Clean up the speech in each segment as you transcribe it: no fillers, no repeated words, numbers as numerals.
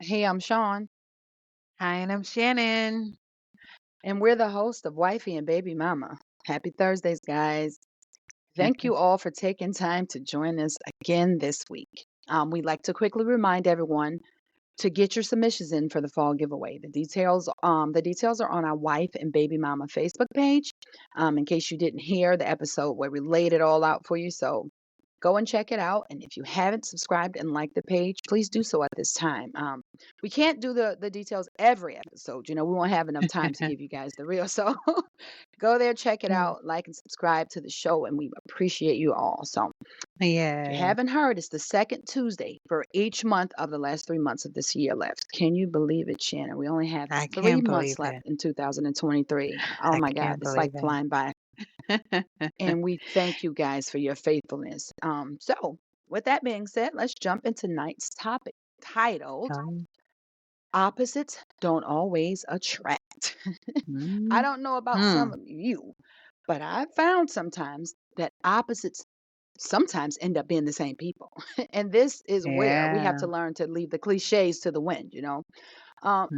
Hey, I'm Sean, Hi, and I'm Shannon. and we're the host of Wifey and Baby Mama. Happy Thursdays, guys. Thank you all for taking time to join us again this week. We'd like to quickly remind everyone to get your submissions in for the fall giveaway. The details are on our Wife and Baby Mama Facebook page. In case you didn't hear the episode where we laid it all out for you, so go and check it out. And if you haven't subscribed and liked the page, please do so at this time. We can't do the details every episode. We won't have enough time to give you guys the real. So go there, check it Mm. out, like and subscribe to the show, and we appreciate you all. So if you Yes, haven't heard, it's the second Tuesday for each month of the last 3 months of this year left. Can you believe it, Shannon? We only have I 3 months left in 2023. Oh I my God, can't it's like believe flying by. it. And we thank you guys for your faithfulness. So, with that being said, let's jump into tonight's topic titled Um, Opposites Don't Always Attract. I mm, don't know about some mm, of you, but I found sometimes that opposites sometimes end up being the same people. And this is where we have yeah. to learn to leave the cliches to the wind.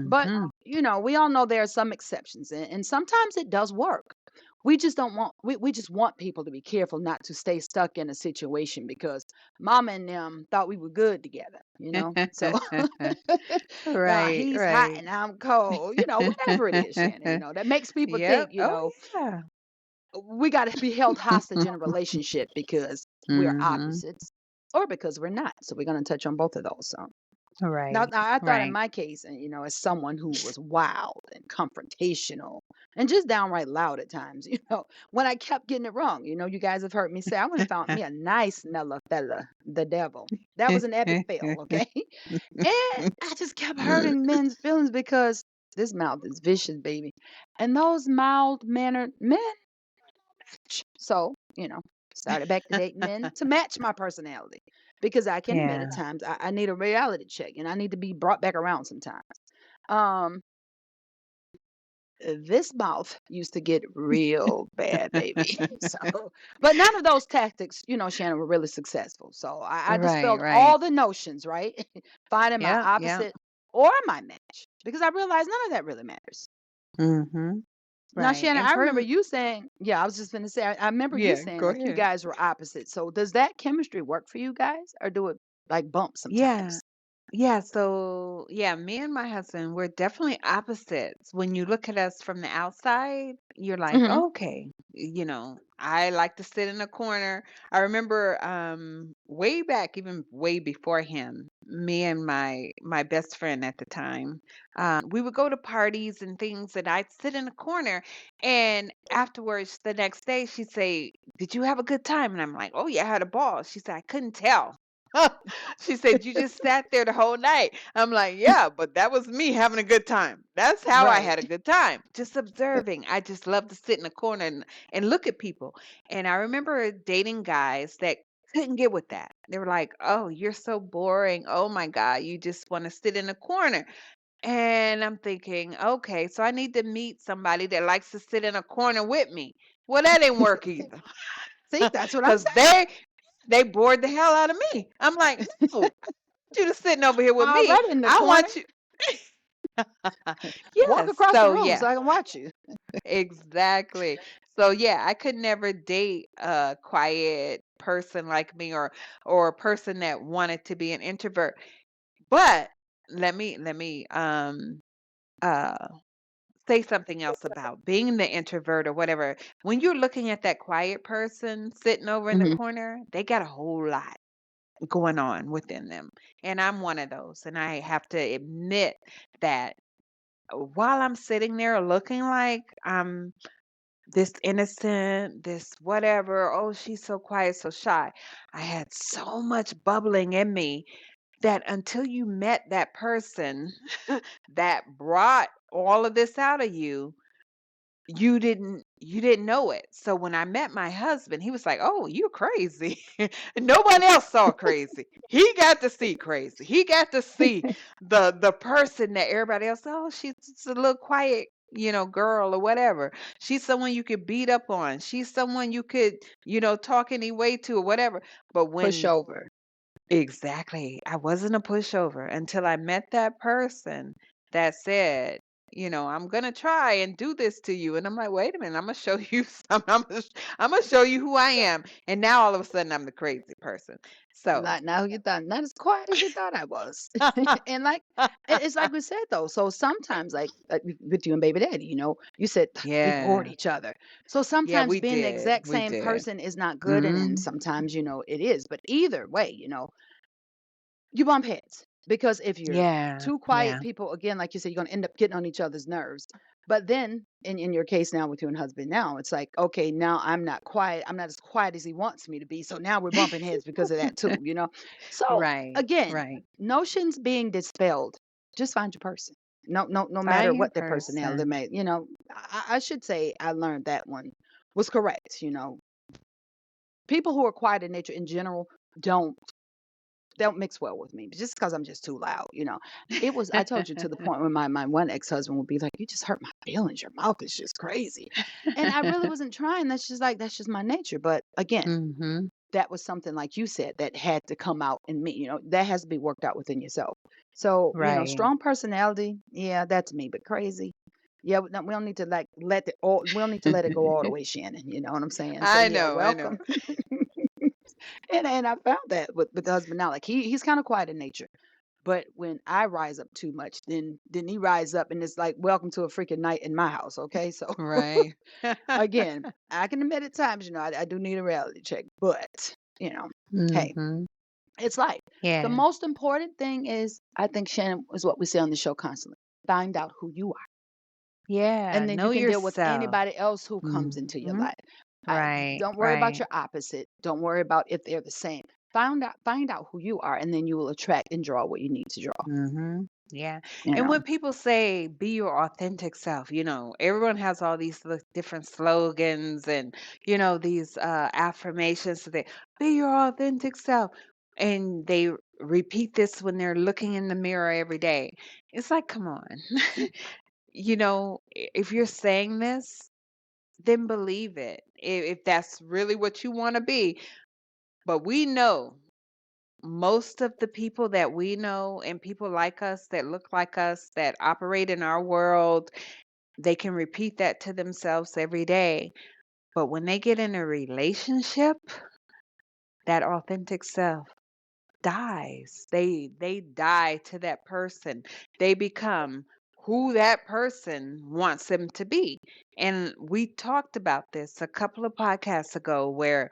But, Hmm. we all know there are some exceptions, and sometimes it does work. We just don't want, we just want people to be careful not to stay stuck in a situation because mama and them thought we were good together. So Right, he's hot right. and I'm cold, whatever it is, Shannon, that makes people Yep. think, Oh, yeah. we got to be held hostage in a relationship because we're Mm-hmm. opposites or because we're not. So we're going to touch on both of those. So now, Right, I thought in right. my case, and as someone who was wild and confrontational and just downright loud at times, when I kept getting it wrong, you guys have heard me say I went and found me a nice Nella fella, the devil. That was an epic fail, okay? And I just kept hurting men's feelings because this mouth is vicious, baby. And those mild mannered men, so, started back to dating men to match my personality because I can admit at Yeah. times I need a reality check and I need to be brought back around sometimes. Um, this mouth used to get real bad, baby. So, but none of those tactics, Shannon, were really successful. So I Right, dispelled right. all the notions, right? Finding my Yep, yep. opposite or my match because I realized none of that really matters. Mm-hmm. Now, Right. Shannon, And I for remember you saying, yeah, I was just going to say, I remember you yeah, saying go like you ahead. guys were opposite. So does that chemistry work for you guys or do it like bump Yeah. sometimes? Yeah, so yeah, me and my husband, we're definitely opposites. When you look at us from the outside, you're like, Hmm. okay, I like to sit in a corner. I remember way back, even way before him, me and my best friend at the time, we would go to parties and things and I'd sit in a corner and afterwards the next day she'd say, "Did you have a good time?" And I'm like, "Oh yeah, I had a ball." She said, "I couldn't tell." She said, "You just sat there the whole night." I'm like, "Yeah, but that was me having a good time. That's how I Right. had a good time. Just observing. I just love to sit in a corner and look at people." And I remember dating guys that couldn't get with that. They were like, "Oh, you're so boring. Oh my God, you just want to sit in a corner." And I'm thinking, okay, so I need to meet somebody that likes to sit in a corner with me. Well, that didn't work either. See, that's what I'm Because they bored the hell out of me. I'm like, no, you just sitting over here with saying. me. Already in the I corner. want you. Walk Yes. across the So room yeah, so I can watch you. exactly. So yeah, I could never date a quiet person like me or a person that wanted to be an introvert. But let me uh say something else about being the introvert or whatever. When you're looking at that quiet person sitting over in the Hmm. corner, they got a whole lot going on within them. And I'm one of those. And I have to admit that while I'm sitting there looking like I'm this innocent, this whatever, oh, she's so quiet, so shy, I had so much bubbling in me that until you met that person that brought all of this out of you, you didn't know it. So when I met my husband, he was like, "Oh, you're crazy." No one else saw crazy. He got to see crazy. He got to see the person that everybody else, "Oh, she's just a little quiet, girl or whatever. She's someone you could beat up on. She's someone you could, talk any way to or whatever." But Push when over. Exactly. I wasn't a pushover until I met that person that said, "I'm gonna try and do this to you." And I'm like, "Wait a minute, I'm gonna show you some I'm gonna show you who I am." And now all of a sudden I'm the crazy person. So Not now you thought not as quiet as you thought I was. And like it's like we said though. So sometimes like with you and baby daddy, you said we bored yeah. each other. So Yeah, sometimes we being the did. exact We same did. person is not good and Mhm. sometimes, it is. But either way, you bump heads because if you're Yeah. two quiet Yeah. people, again, like you said, you're going to end up getting on each other's nerves. But then, in your case now with your husband, now it's like, okay, now I'm not quiet. I'm not as quiet as he wants me to be. So now we're bumping heads because of that too. So Right. again, Right. notions being dispelled. Just find your person. No matter Find your what their personality person. may. I should say I learned that one was correct. People who are quiet in nature in general don't don't mix well with me just because I'm just too loud. It was I told you to the point where my one ex-husband would be like, "You just hurt my feelings. Your mouth is just crazy." And I really wasn't trying. That's just my nature. But again, Mhm. that was something like you said that had to come out in me. That has to be worked out within yourself. So, Right. strong personality, yeah, that's me, but crazy. Yeah, we don't need to like we don't need to let it go all the way, Shannon. You know what I'm saying? So I yeah, know, I know. welcome. And I found that with the husband now. Like he's kind of quiet in nature. But when I rise up too much, then he rise up and it's like, welcome to a freaking night in my house. Okay. So Right. again, I can admit at times, I do need a reality check. But, hey, Mhm. it's life. The Yeah. most important thing is, I think, Shannon, is what we say on the show constantly. Find out who you are. Yeah, And then you know can deal with yourself. anybody else who comes into your Mhm. life. Right, Don't worry about right. your opposite. Don't worry about if they're the same. Find out who you are, and then you will attract and draw what you need to draw. Mhm. Yeah. You And know. when people say be your authentic self, everyone has all these different slogans and these affirmations that be your authentic self, and they repeat this when they're looking in the mirror every day. It's like, come on. If you're saying this, then believe it. If that's really what you want to be. But we know most of the people that we know and people like us that look like us that operate in our world, they can repeat that to themselves every day. But when they get in a relationship, that authentic self dies. They die to that person. They become who that person wants them to be. And we talked about this a couple of podcasts ago where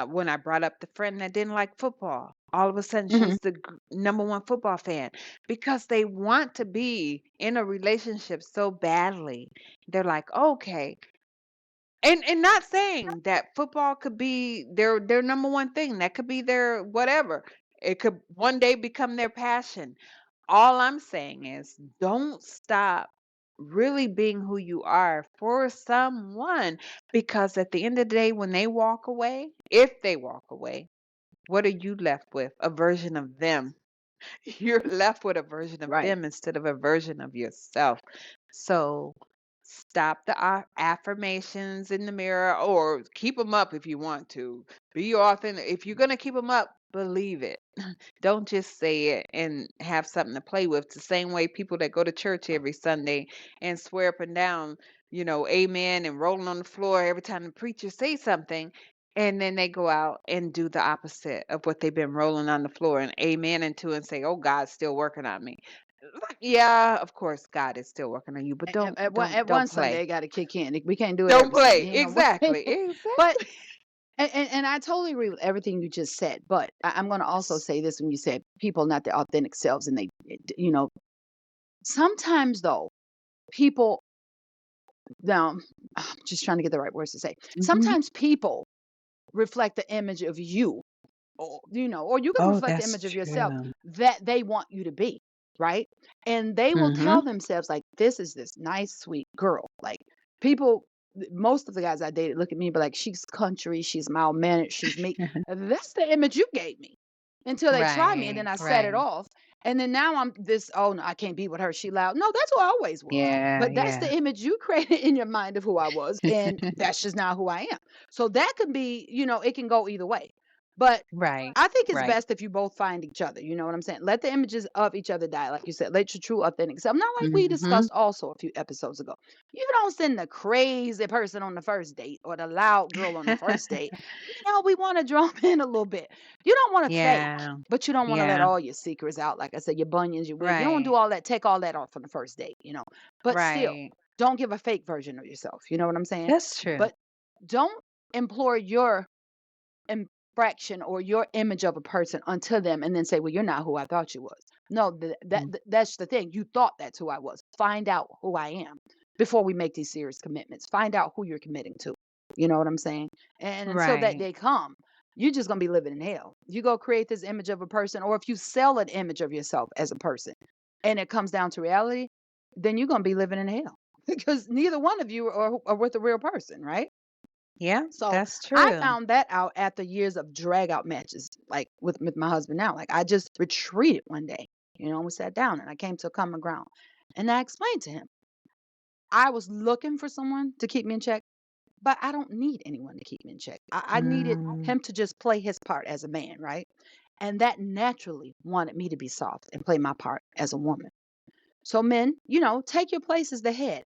when I brought up the friend that didn't like football, all of a sudden Hmm. she's the number one football fan because they want to be in a relationship so badly. They're like, "Okay, and not saying that football could be their number one thing. That could be their whatever. It could one day become their passion. All I'm saying is don't stop really being who you are for someone because at the end of the day when they walk away, if they walk away, what are you left with? A version of them. You're left with a version of Right. them instead of a version of yourself. So stop the affirmations in the mirror or keep them up if you want to. Be authentic. If you're going to keep them up, believe it. Don't just say it and have something to play with. It's the same way people that go to church every Sunday and swear up and down, amen, and rolling on the floor every time the preacher say something. And then they go out and do the opposite of what they've been rolling on the floor and amen into and say, "Oh, God's still working on me." Like, yeah, of course God is still working on you, but At, don't at one don't at don't one Sunday, play. it got to kick in. We can't do it Don't every play. Sunday. Exactly. But Exactly. and I totally agree with everything you just said. But I'm going to also say this: when you said people not their authentic selves, and sometimes though people now, I'm just trying to get the right words to say. Mhm. Sometimes people reflect the image of you, or you can Oh, reflect the that's image of yourself true. that they want you to be, right? And they will tell Mhm. themselves like, "This is this nice, sweet girl." Like people, most of the guys I dated look at me and be like, "She's country, she's mild mannered, she's meek." That's the image you gave me until they try me, and then Right, I set it right. off. And then now I'm this. Oh no, I can't be with her. She loud. No, that's who I always was. Yeah, But that's yeah. the image you created in your mind of who I was, and that's just not who I am. So that could be, it can go either way. But Right. I think it's Right. best if you both find each other. You know what I'm saying? Let the images of each other die, like you said. Let your true, authentic self. Not like we Mhm. discussed also a few episodes ago. You don't send the crazy person on the first date or the loud girl on the first date. We want to draw 'em in a little bit. You don't want to fake, Yeah. but you don't want to let Yeah. all your secrets out. Like I said, your bunions, your wig. You don't want to Right. do all that. Take all that off on the first date. But still, Right. don't give a fake version of yourself. You know what I'm saying? That's true. But don't employ your infraction or your image of a person unto them and then say, well, you're not who I thought you was. No, Mm. that's the thing. You thought that's who I was. Find out who I am before we make these serious commitments. Find out who you're committing to. You know what I'm saying? And until that Right. day come, you're just gonna be living in hell. You go create this image of a person, or if you sell an image of yourself as a person and it comes down to reality, then you're gonna be living in hell. Because neither one of you are with a real person, right? Yeah, So that's I true. found that out after years of drag out matches, like with my husband now. Like I just retreated one day, and we sat down and I came to a common ground. And I explained to him, I was looking for someone to keep me in check, but I don't need anyone to keep me in check. I needed Mm. him to just play his part as a man, right? And that naturally wanted me to be soft and play my part as a woman. So, men, take your place as the head.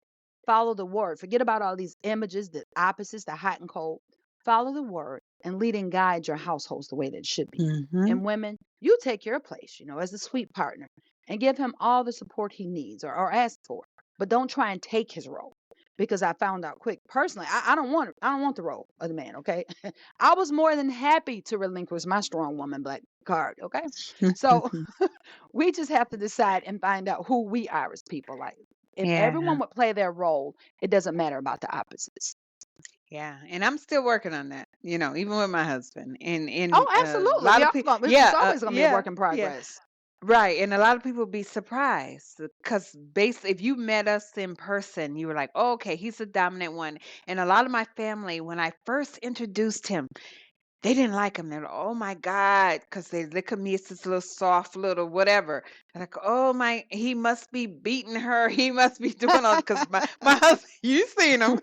Follow the word. Forget about all these images, the opposites, the hot and cold. Follow the word and lead and guide your households the way that it should be. Mhm. And women, you take your place, as a sweet partner and give him all the support he needs or ask for. But don't try and take his role. Because I found out quick. Personally, I don't want it. I don't want the role of the man, okay? I was more than happy to relinquish my strong woman black card, okay? So we just have to decide and find out who we are as people. Like, if Yeah. everyone would play their role, it doesn't matter about the opposites. Yeah, and I'm still working on that, even with my husband. And Oh, a absolutely. lot We of all people, going it's yeah, always gonna be a yeah, work in yeah. progress. Right, and a lot of people be surprised because based if you met us in person, you were like, oh, okay, he's the dominant one. And a lot of my family, when I first introduced him, they didn't like him. They're like, "Oh my God," because they look at me as this little soft little whatever. They're like, "Oh my, he must be beating her. He must be doing all." Because my husband, you seen him.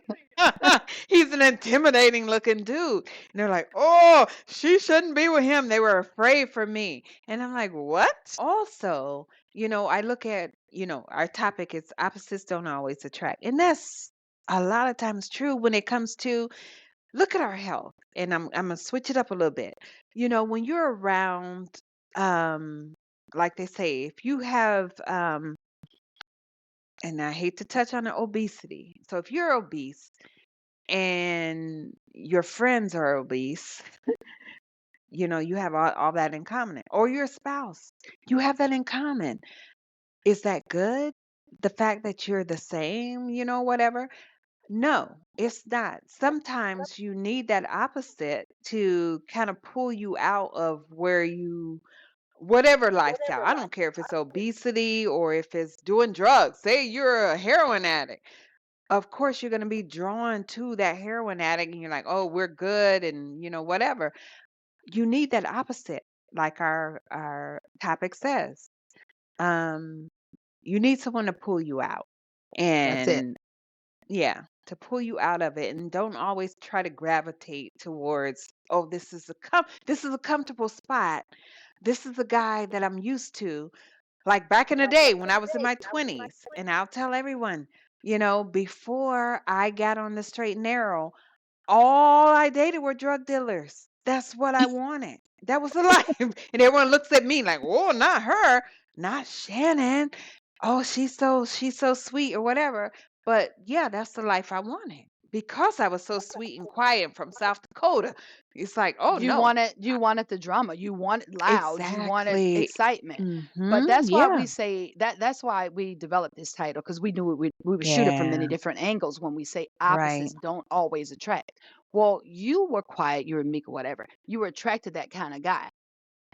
He's an intimidating looking dude. And they're like, "Oh, she shouldn't be with him." They were afraid for me, and I'm like, "What?" Also, I look at, our topic is opposites don't always attract, and that's a lot of times true when it comes to look at our health. And I'm gonna switch it up a little bit. When you're around, um like they say, if you have, and I hate to touch on the obesity, so if you're obese and your friends are obese, you have all that in common, or your spouse, you have that in common. Is that good, the fact that you're the same, whatever? No, it's not. Sometimes you need that opposite to kind of pull you out of where you, whatever lifestyle. I don't care if it's obesity or if it's doing drugs. Say you're a heroin addict. Of course, you're going to be drawn to that heroin addict and you're like, oh, we're good and, whatever. You need that opposite, like our topic says. Um, you need someone to pull you out. That's it. And yeah, to pull you out of it, and don't always try to gravitate towards, "Oh, this is a comfortable spot. This is the guy that I'm used to." Like back in the day when I was in my 20s, and I'll tell everyone, before I got on the straight and narrow, all I dated were drug dealers. That's what I wanted. That was the life. And everyone looks at me like, "Oh, not her, not Shannon. Oh, she's so sweet or whatever." But yeah, that's the life I wanted because I was so sweet and quiet from South Dakota. It's like, "Oh You no." wanted you wanted the drama, you wanted loud, you wanted Exactly. excitement. But Mhm. that's why Yeah. we say that's why we developed this title, because we knew we would shoot it from many Yeah. different angles when we say Right. opposites don't always attract. Well, you were quiet, you were meek or whatever. You were attracted to that kind of guy.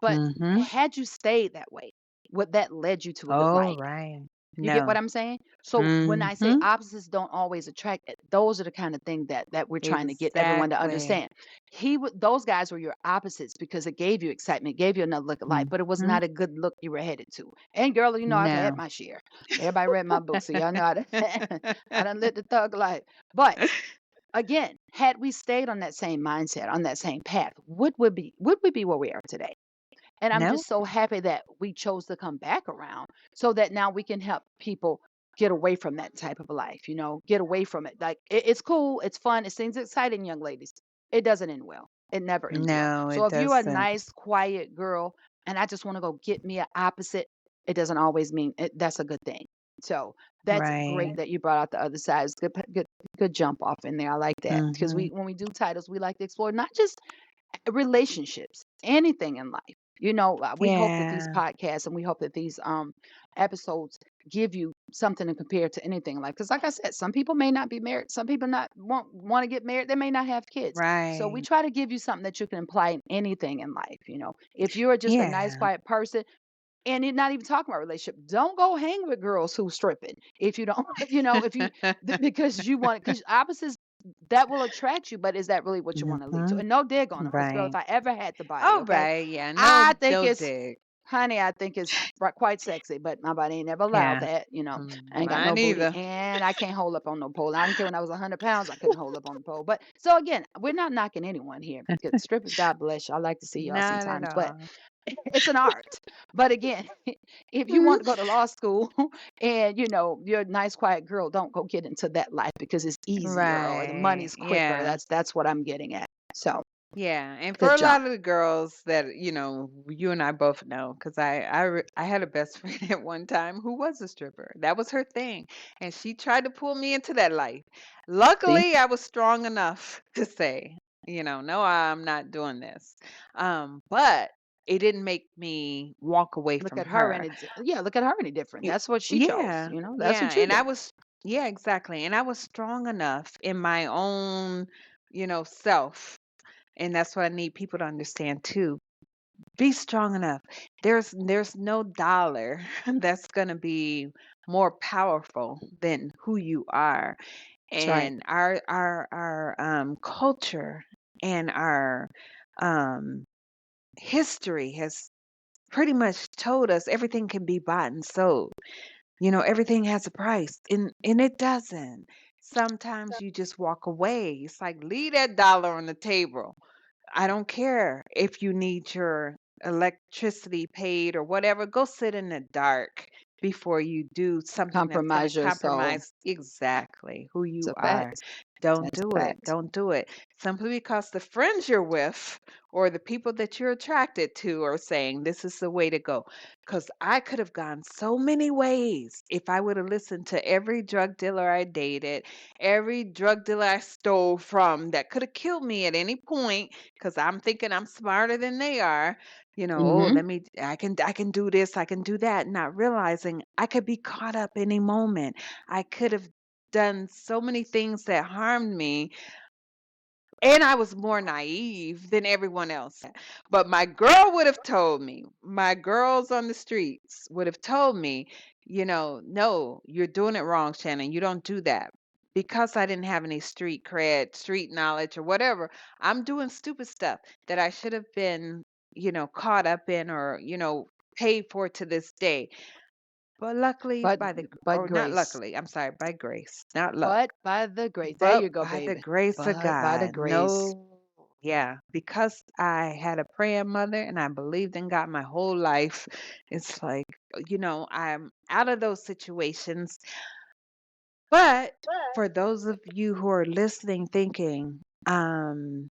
But Mhm. had you stayed that way, would that led you to a good Oh, life? right. You get what No. I'm saying? So when I say Mhm. opposites don't always attract, those are the kind of thing that we're trying to get everyone to Exactly. understand. Those guys were your opposites because it gave you excitement, gave you another look of life, but it was Mhm. not a good look you were headed to. And girl, I've had No. my share. Everybody read my book, so y'all know I done, I done lived the thug life. But again, had we stayed on that same mindset, on that same path, would we be where we are today? And I'm No, just so happy that we chose to come back around so that now we can help people get away from that type of a life, get away from it. Like it's cool, it's fun, it seems exciting, young ladies. It doesn't end well. It never ends well. no, So it if you're a doesn't. nice, quiet girl and I just want to go get me an opposite, it doesn't always mean that's a good thing. So that's great Right. that you brought out the other side. It's good jump off in there. I like that because Mhm. when we do titles, we like to explore not just relationships, anything in life. We hope that these Yeah. podcasts and we hope that these episodes give you something to compare to anything in life. Because, like I said, some people may not be married. Some people not want to get married. They may not have kids. So we Right. try to give you something that you can apply in anything in life. If you're just a nice, Yeah. quiet person, and you're not even talking about relationship. Don't go hang with girls who stripping. If you don't, if you because you want because opposites that will attract you, but is that really what you want to lead to? Mhm. And no dig on them, because girl, if Right. I ever had the body, All okay, right. Yeah. No, I think no it's dig. honey, I think it's quite sexy, but my body ain't never allowed Yeah. that. I ain't got no Mine booty, either. and I can't hold up on no pole. I don't care when I was 100 pounds, I couldn't hold up on the pole. But so again, we're not knocking anyone here. Good strippers, God bless you. I like to see y'all Not at sometimes, but all. it's an art. But again, if you want to go to law school and you're a nice quiet girl, don't go get into that life because it's easier or the Right. money's quicker. Yeah. That's what I'm getting at. So, Yeah, and for good a jump. lot of the girls that, you and I both know, because I had a best friend at one time who was a stripper. That was her thing, and she tried to pull me into that life. See, Luckily, I was strong enough to say, no, I'm not doing this. But it didn't make me walk away look from at her her. and yeah, look at her any different. Y- That's what she chose. Yeah, That's yeah, what you and I did. was, yeah, exactly, and I was strong enough in my own, self, and that's what I need people to understand too. Be strong enough. There's no dollar that's going to be more powerful than who you are. That's right. And our culture and our um history has pretty much told us everything can be bought and sold. Everything has a price, and it doesn't. Sometimes you just walk away. It's like leave that dollar on the table. I don't care if you need your electricity paid or whatever. Go sit in the dark before you do something that's going to Compromise your soul. compromise exactly who It's you a are. fact. Don't That's a do it. fact. Don't do it. Simply because the friends you're with or the people that you're attracted to are saying this is the way to go. Because I could have gone so many ways if I would have listened to every drug dealer I dated, every drug dealer I stole from that could have killed me at any point because I'm thinking I'm smarter than they are. Oh, Mm-hmm. I can do this, I can do that, not realizing I could be caught up any moment. I could have done so many things that harmed me, and I was more naive than everyone else. But my girl would have told me, my girls on the streets would have told me, no, you're doing it wrong, Shannon. You don't do that. Because I didn't have any street cred, street knowledge, or whatever, I'm doing stupid stuff that I should have been, caught up in or, paid for to this day. But luckily, But but or not grace. luckily, I'm sorry, by grace, not luck. But by the grace. There you But go, by the baby. grace of But by the God, grace. no, yeah, because I had a praying mother and I believed in God my whole life. It's like, I'm out of those situations. But for those of you who are listening, thinking, I'm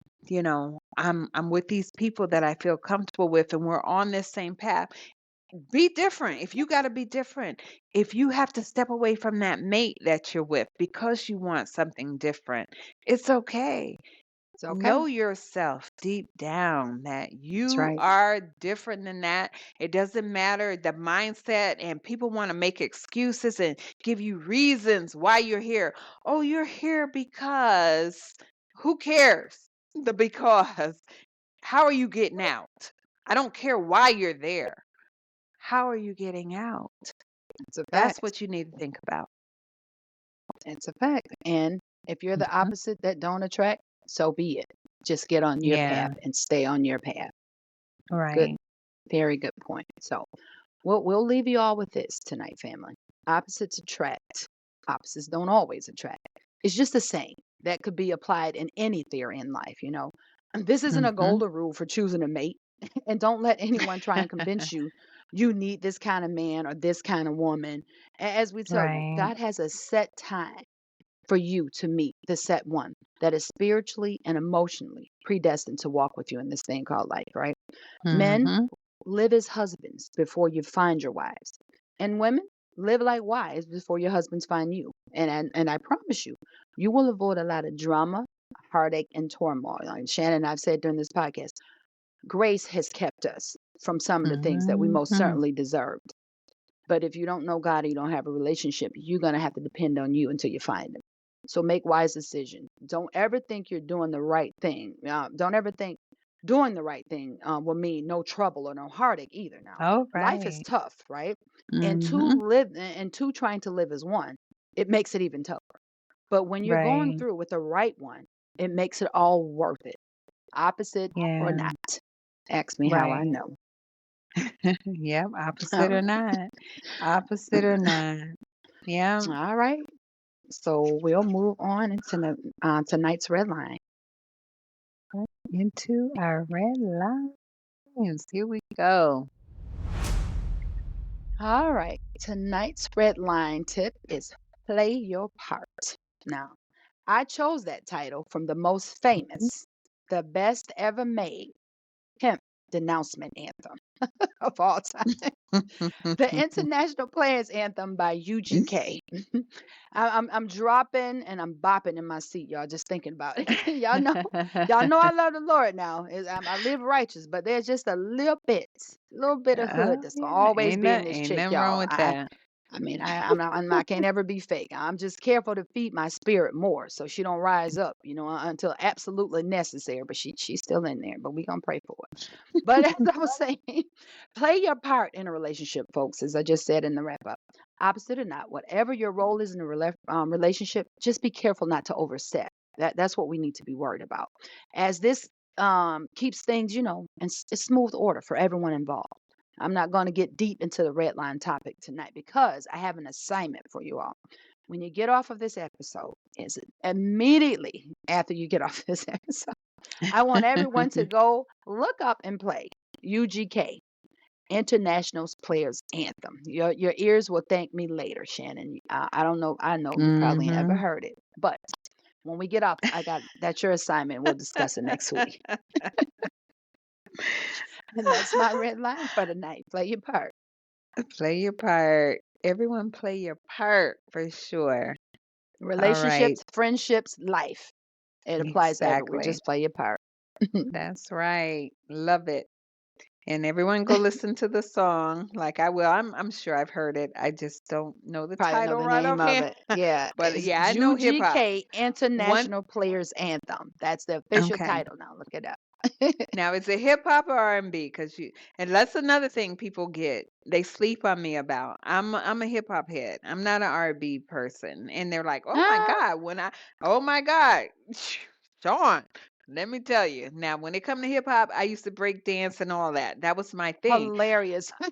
with these people that I feel comfortable with and we're on this same path. Be different. If you got to be different, if you have to step away from that mate that you're with because you want something different, it's okay. It's okay. Know yourself deep down that That's you right. are different than that. It doesn't matter the mindset, and people want to make excuses and give you reasons why you're here. Oh, you're here because who cares? The because. How are you getting out? I don't care why you're there. How are you getting out? It's a That's fact. what you need to think about. It's a fact. And if you're the Mhm. opposite that don't attract, so be it. Just get on your path Yeah, and stay on your path. Good, right. very good point. So we'll leave you all with this tonight, family. Opposites attract. Opposites don't always attract. It's just the same. that could be applied in any theory in life, you know. And this isn't a Mhm. golden rule for choosing a mate. And don't let anyone try and convince you you need this kind of man or this kind of woman. As we tell you, Right. God has a set time for you to meet the set one that is spiritually and emotionally predestined to walk with you in this thing called life, right? Men, Mhm. live as husbands before you find your wives. And women, live like wives before your husbands find you. And I promise you, you will avoid a lot of drama, heartache, and turmoil. And Shannon and I've said during this podcast, grace has kept us from some of the things that we most Mhm. certainly deserved. But if you don't know God and you don't have a relationship, you're going to have to depend on you until you find Him. So make wise decisions. Don't ever think you're doing the right thing. Don't ever think doing the right thing will mean no trouble or no heartache either. Now, All life is right. tough, right? Mhm. And two trying to live as one, it makes it even tougher. But when you're going Right. through with the right one, it makes it all worth it. Opposite or Yeah. not. Ask me how I Right. know. Yep. All Opposite or right. not. Opposite or not. Yeah. All right. So we'll move on into tonight's red line. Into our red lines. Here we go. All right. Tonight's red line tip is play your part. Now, I chose that title from the most famous, the best ever made pimp denouncement anthem of all time. The International Players Anthem by UGK. I'm dropping and I'm bopping in my seat, y'all. Just thinking about it. Y'all know I love the Lord now. I live righteous, but there's just little bit of hood Oh that's gonna yeah. always be in this Ain't chick, nothing wrong y'all. with that. I mean, I can't ever be fake. I'm just careful to feed my spirit more so she don't rise up, until absolutely necessary. But she's still in there. But we gonna pray for it. But as I was saying, play your part in a relationship, folks, as I just said in the wrap up. Opposite or not, whatever your role is in a relationship, just be careful not to overstep. That's what we need to be worried about. As this keeps things, in smooth order for everyone involved. I'm not going to get deep into the red line topic tonight because I have an assignment for you all. When you get off of this episode, is immediately after you get off this episode, I want everyone to go look up and play UGK, International Players Anthem. Your ears will thank me later, Shannon. I don't know. I know you probably ain't ever Mhm. heard it, but when we get off, that's your assignment. We'll discuss it next week. And that's my red line for tonight. Play your part. Play your part. Everyone play your part for sure. All right. Relationships, friendships, life. It applies everywhere. Exactly. Just play your part. That's right. Love it. And everyone go listen to the song like I will. I'm sure I've heard it. I just don't know the Probably know title the right name of offhand. it. Yeah, But it's yeah, I know hip hop. UGK One International Players Anthem. That's the official okay. title now. Look it up. Now is it hip hop or R&B? Because you and that's another thing people get. They sleep on me about. I'm a hip hop head. I'm not an R&B person. And they're like, "Oh my Ah, God, oh my God, Sean, let me tell you. Now, when it come to hip hop, I used to break dance and all that. That was my thing. hilarious. I'm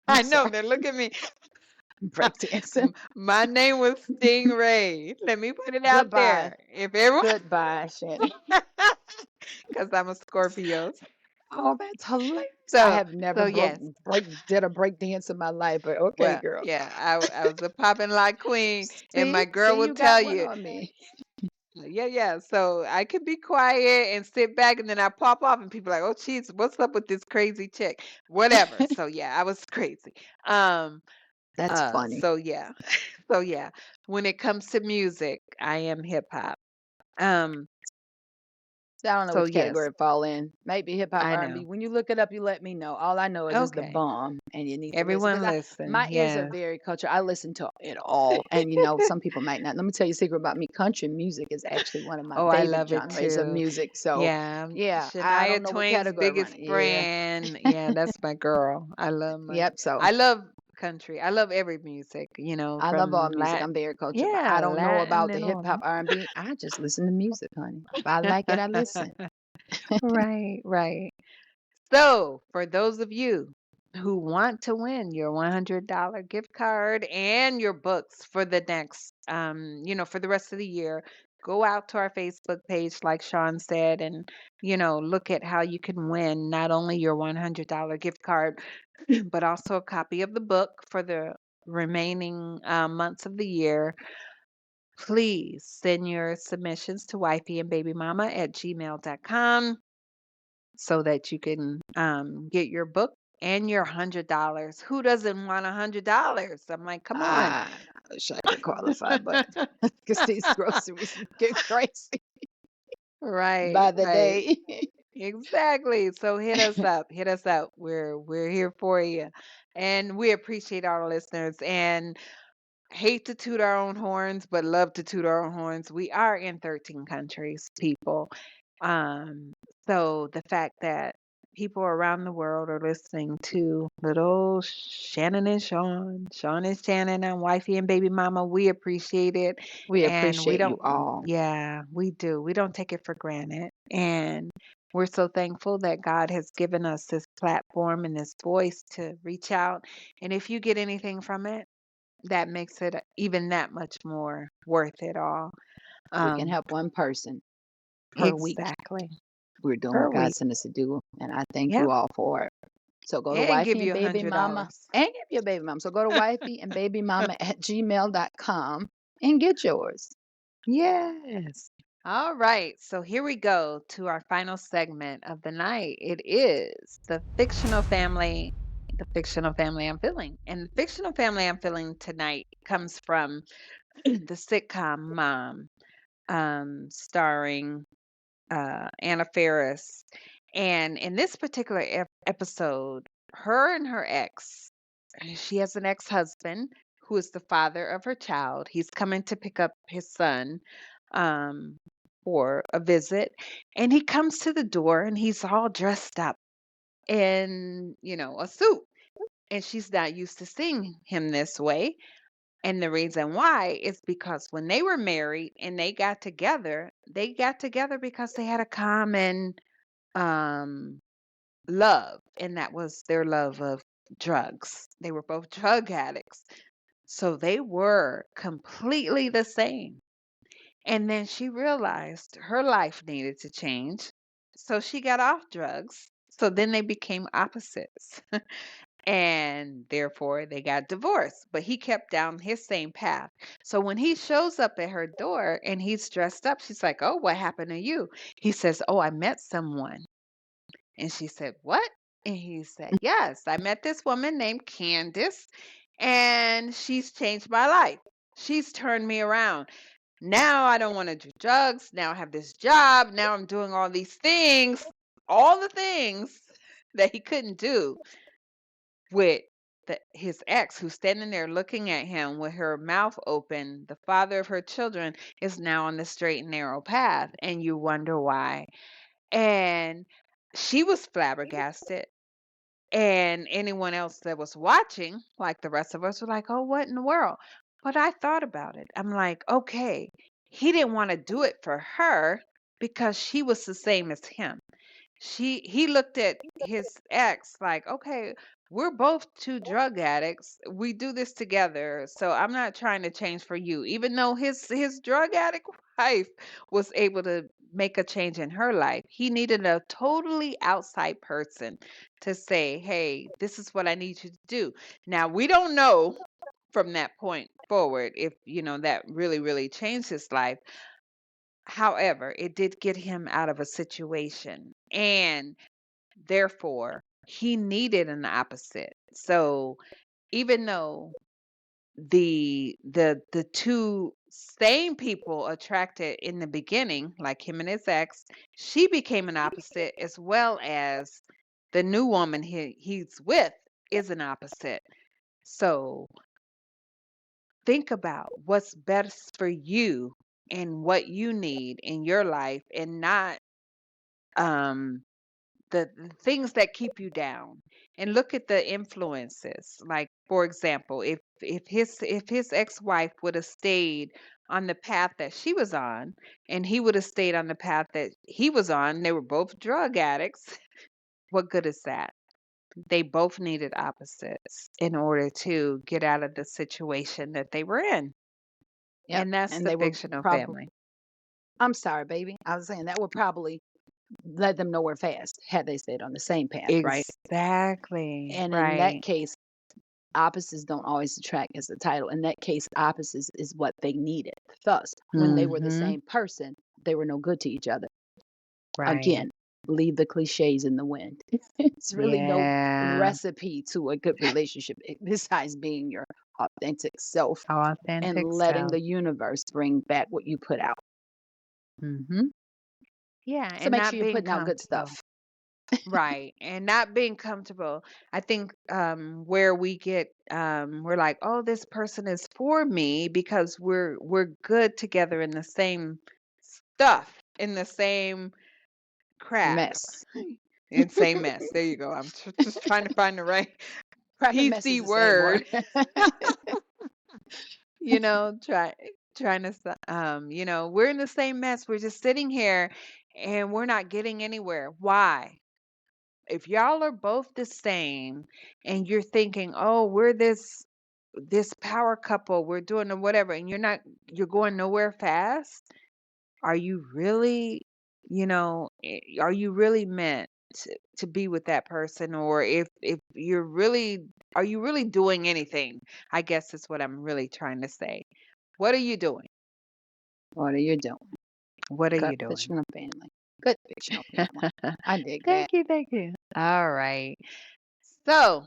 I know. sorry. Then look at me. Breakdancing. My name was Stingray. Let me put it out Goodbye. there. If everyone, Goodbye, Shannon. because I'm a Scorpio. Oh, that's hilarious. I So, have never so yes. did a break dance in my life, but okay, Well, girl. yeah, I was a popping like queen, and my girl See, will you got tell one you, on me. yeah, yeah. So I could be quiet and sit back, and then I pop off, and people are like, oh, jeez, what's up with this crazy chick? Whatever. So yeah, I was crazy. Um, That's funny. so yeah, so yeah. When it comes to music, I am hip hop. Um, I don't know so which yes, category it fall in. Maybe hip hop I R&B. know. When you look it up, you let me know. All I know is it's the Okay, bomb, and you need to listen because everyone I listen. my ears are Yes. very cultured. I listen to it all, and some people might not. Let me tell you a secret about me. Country music is actually one of my Oh, I favorite love it genres of too. music. So, Yeah, yeah, I don't Shania know what Twain's category run biggest it. Yeah, friend. Yeah, that's my girl. yep. So I love country. I love every music, I love all from music. I'm Latin. very cultured, but I Yeah, don't know Latin about the and hip hop all. R&B. I just listen to music, honey. If I like it, I listen. Right, right. So, for those of you who want to win your $100 gift card and your books for the next, for the rest of the year. Go out to our Facebook page, like Sean said, and, look at how you can win not only your $100 gift card, but also a copy of the book for the remaining months of the year. Please send your submissions to wifey and baby mama at gmail.com so that you can get your book and your $100. Who doesn't want $100? I'm like, come on. I wish I could qualify, but because these groceries get crazy Right, by the right. day. Exactly. So hit us up. Hit us up. We're here for you. And we appreciate our listeners. And hate to toot our own horns, but love to toot our own horns. We are in 13 countries, people. Um, so the fact that people around the world are listening to little Shannon and Sean, Sean and Shannon, and Wifey and Baby Mama, we appreciate it. We And we appreciate you don't, all. yeah, we do. We don't take it for granted. And we're so thankful that God has given us this platform and this voice to reach out. And if you get anything from it, that makes it even that much more worth it all. We can Um, help one person per week. exactly. We're doing Per what God week. sent us to do, and I thank you Yep. all for it. So go to And give Wifey you and a Baby hundred Mama dollars. and give your baby mama. So go to wifey and baby mama at gmail.com and get yours. Yes. All right. So here we go to our final segment of the night. It is the fictional family I'm feeling. And the fictional family I'm feeling tonight comes from the sitcom Mom, starring Anna Faris. And in this particular episode, her and her ex, she has an ex husband who is the father of her child. He's coming to pick up his son um, for a visit. And he comes to the door and he's all dressed up in, a suit. And she's not used to seeing him this way. And the reason why is because when they were married and they got together because they had a common um love, and that was their love of drugs. They were both drug addicts. So they were completely the same. And then she realized her life needed to change. So she got off drugs. So then they became opposites. And therefore they got divorced. But he kept down his same path. So when he shows up at her door and he's dressed up, she's like, "Oh, what happened to you?" He says, "Oh, I met someone." And she said, "What?" And he said, "Yes, I met this woman named Candace, and she's changed my life. She's turned me around. Now I don't want to do drugs. Now I have this job. Now I'm doing all the things that he couldn't do with his ex, who's standing there looking at him with her mouth open. The father of her children is now on the straight and narrow path, and you wonder why." And she was flabbergasted. And anyone else that was watching, like the rest of us, were like, "Oh, what in the world?" But I thought about it. I'm like, okay, he didn't want to do it for her because she was the same as him. He looked at his ex like, "Okay, we're both two drug addicts. We do this together. So I'm not trying to change for you." Even though his drug addict wife was able to make a change in her life, he needed a totally outside person to say, "Hey, this is what I need you to do." Now, we don't know from that point forward if, that really changed his life. However, it did get him out of a situation. And therefore, he needed an opposite. So even though the two same people attracted in the beginning, like him and his ex, she became an opposite, as well as the new woman he's with is an opposite. So think about what's best for you and what you need in your life, and not um the things that keep you down. And look at the influences. Like, for example, if his ex-wife would have stayed on the path that she was on, and he would have stayed on the path that he was on, they were both drug addicts. What good is that? They both needed opposites in order to get out of the situation that they were in. Yep. And that's And the they were fictional probably, family. I'm sorry, baby. I was saying that would probably led them nowhere fast had they stayed on the same path, right? Exactly. And in that Right. case, opposites don't always attract as the title. In that case, opposites is what they needed. Thus, when they were the Mhm. same person, they were no good to each other. Right. Again, leave the cliches in the wind. It's really no Yeah. recipe to a good relationship besides being your authentic self and Authentic letting self. the universe bring back what you put out. Mhm. Yeah, So and make sure not you're being putting out good comfortable. stuff. Right. And not being comfortable. I think where we get we're like, "Oh, this person is for me because we're good together in the same stuff, in the same crap." Mess. In same mess. There you go. I'm just trying to find the right Crap and mess is PC the same word. word. You know, trying to we're in the same mess. We're just sitting here and we're not getting anywhere. Why? If y'all are both the same and you're thinking, "Oh, we're this power couple, we're doing the whatever," and you're going nowhere fast, are you really, are you really meant to be with that person? Or if you're really, are you really doing anything? I guess is what I'm really trying to say. What are you doing? What are you doing? What are Good you doing? fictional family. Good fictional family. I dig that. Thank you, thank you. All right. So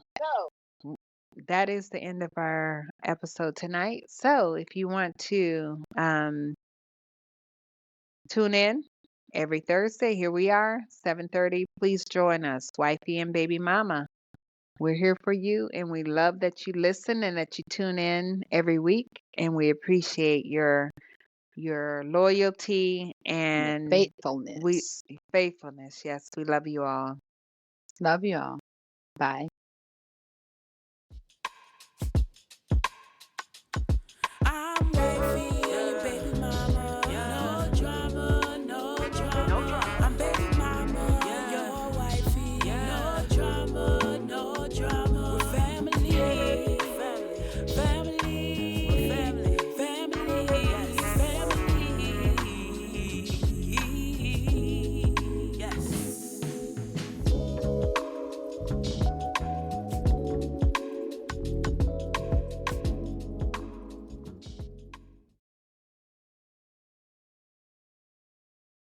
w- that is the end of our episode tonight. So if you want to tune in every Thursday, here we are, 7:30. Please join us, Wifey and Baby Mama. We're here for you, and we love that you listen and that you tune in every week. And we appreciate your loyalty Your and we faithfulness. faithfulness. Yes, we love you all. Love y'all. Bye.